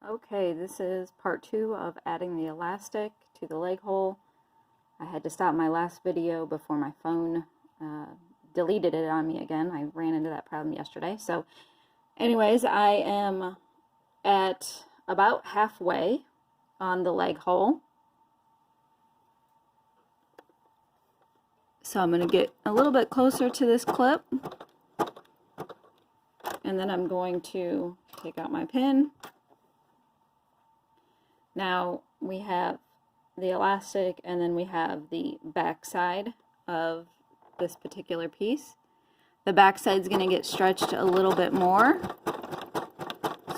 Okay, this is part 2 of adding the elastic to the leg hole. I had to stop my last video before my phone deleted it on me again. I ran into that problem yesterday. So anyways, I am at about halfway on the leg hole. So I'm going to get a little bit closer to this clip. And then I'm going to take out my pin. Now we have the elastic, and then we have the back side of this particular piece. The back side is going to get stretched a little bit more.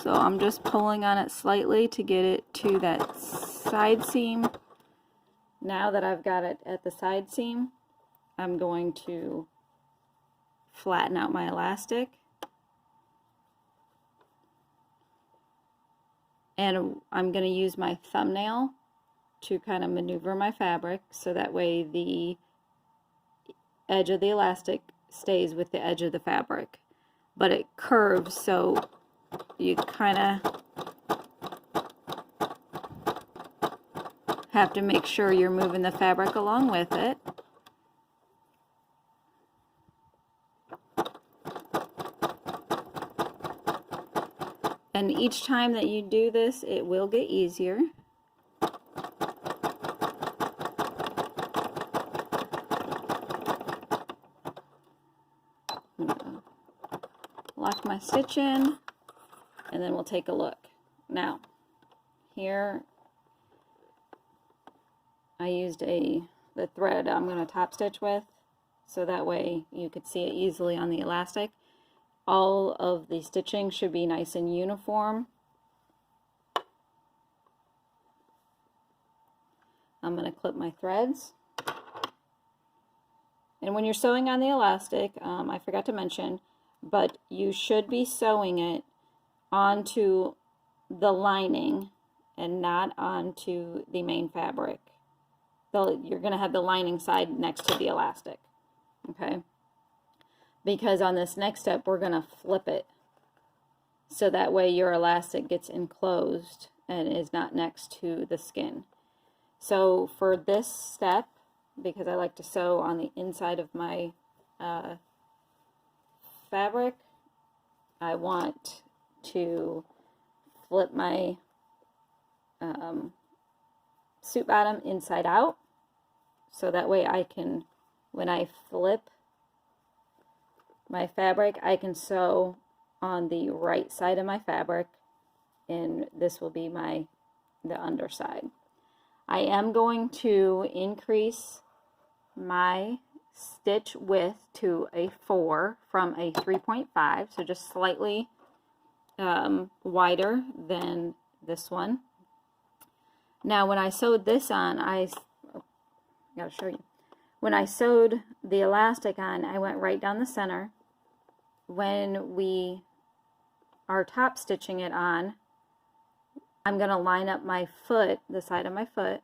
So I'm just pulling on it slightly to get it to that side seam. Now that I've got it at the side seam, I'm going to flatten out my elastic. And I'm going to use my thumbnail to kind of maneuver my fabric so that way the edge of the elastic stays with the edge of the fabric. But it curves, so you kind of have to make sure you're moving the fabric along with it. And each time that you do this, it will get easier. I'm gonna lock my stitch in, and then we'll take a look. Now, here I used the thread I'm going to top stitch with, so that way you could see it easily on the elastic. All of the stitching should be nice and uniform. I'm going to clip my threads. And when you're sewing on the elastic, I forgot to mention, but you should be sewing it onto the lining and not onto the main fabric. You're going to have the lining side next to the elastic, okay? Because on this next step, we're going to flip it. So that way your elastic gets enclosed and is not next to the skin. So for this step, because I like to sew on the inside of my fabric, I want to flip my suit bottom inside out. So that way I can, when I flip my fabric, I can sew on the right side of my fabric, and this will be the underside. I am going to increase my stitch width to a 4 from a 3.5, so just slightly wider than this one. Now when I sewed this on, I gotta show you. When I sewed the elastic on, I went right down the center. When we are top stitching it on, I'm going to line up my foot, the side of my foot,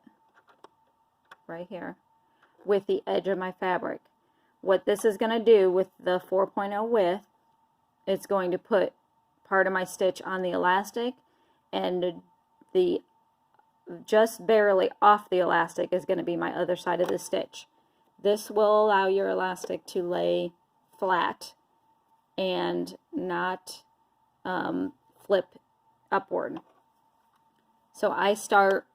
right here, with the edge of my fabric. What this is going to do with the 4.0 width, it's going to put part of my stitch on the elastic, and the just barely off the elastic is going to be my other side of the stitch. This will allow your elastic to lay flat and not flip upward. So I start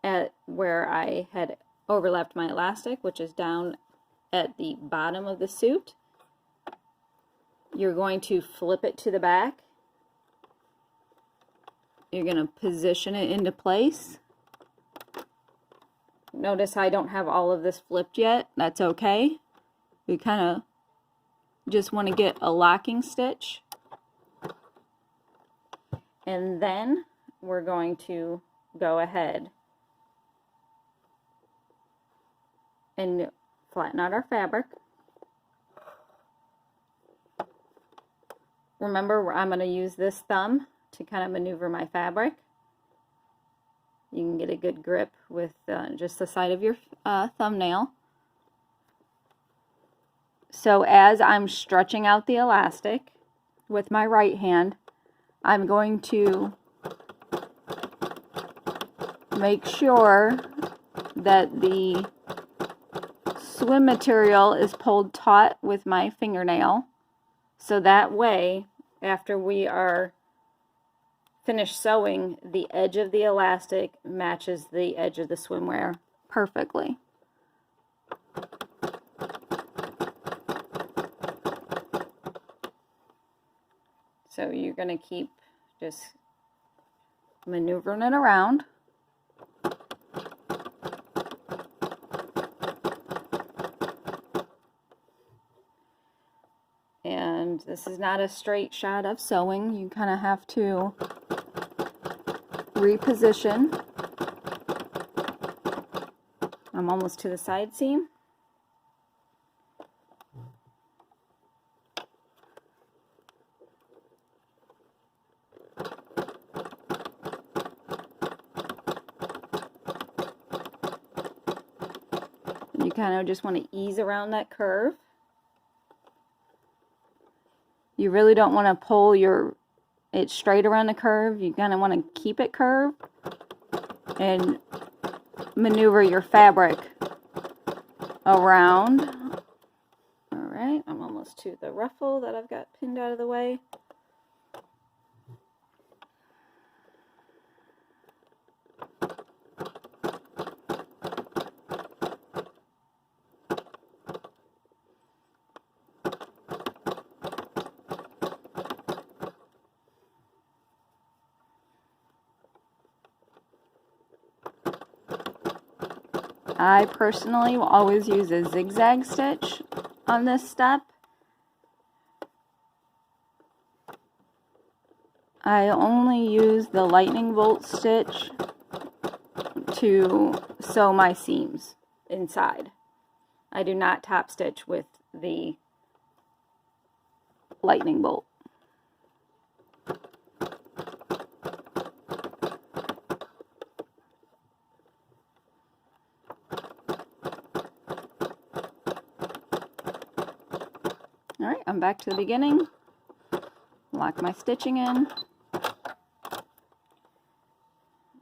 at where I had overlapped my elastic, which is down at the bottom of the suit. You're going to flip it to the back. You're going to position it into place. Notice I don't have all of this flipped yet. That's okay. We kind of just want to get a locking stitch. And then we're going to go ahead and flatten out our fabric. Remember, I'm going to use this thumb to kind of maneuver my fabric. You can get a good grip with just the side of your thumbnail. So as I'm stretching out the elastic with my right hand, I'm going to make sure that the swim material is pulled taut with my fingernail, so that way after we are finished sewing, the edge of the elastic matches the edge of the swimwear perfectly. So you're going to keep just maneuvering it around. And this is not a straight shot of sewing. You kind of have to reposition. I'm almost to the side seam. You kind of just want to ease around that curve. You really don't want to pull it straight around the curve. You kind of want to keep it curved and maneuver your fabric around. Alright, I'm almost to the ruffle that I've got pinned out of the way. I personally will always use a zigzag stitch on this step. I only use the lightning bolt stitch to sew my seams inside. I do not top stitch with the lightning bolt. Alright, I'm back to the beginning. Lock my stitching in.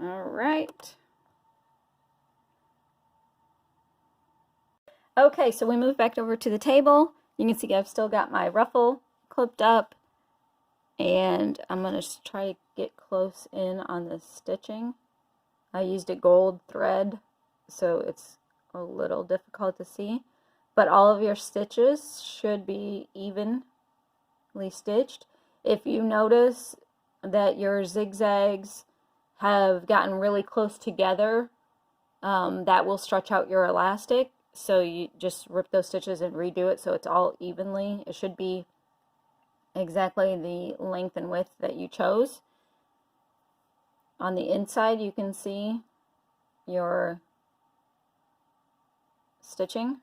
Alright. Okay, so we move back over to the table. You can see I've still got my ruffle clipped up. And I'm going to try to get close in on the stitching. I used a gold thread, so it's a little difficult to see. But all of your stitches should be evenly stitched. If you notice that your zigzags have gotten really close together, that will stretch out your elastic. So you just rip those stitches and redo it so it's all evenly. It should be exactly the length and width that you chose. On the inside you can see your stitching.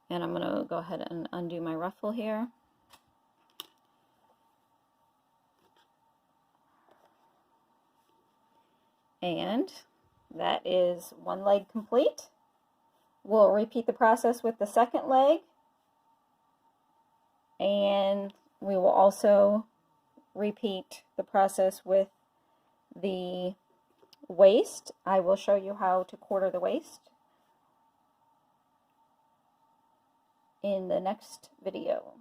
And I'm going to go ahead and undo my ruffle here. And that is one leg complete. We'll repeat the process with the second leg. And we will also repeat the process with the waist. I will show you how to quarter the waist in the next video.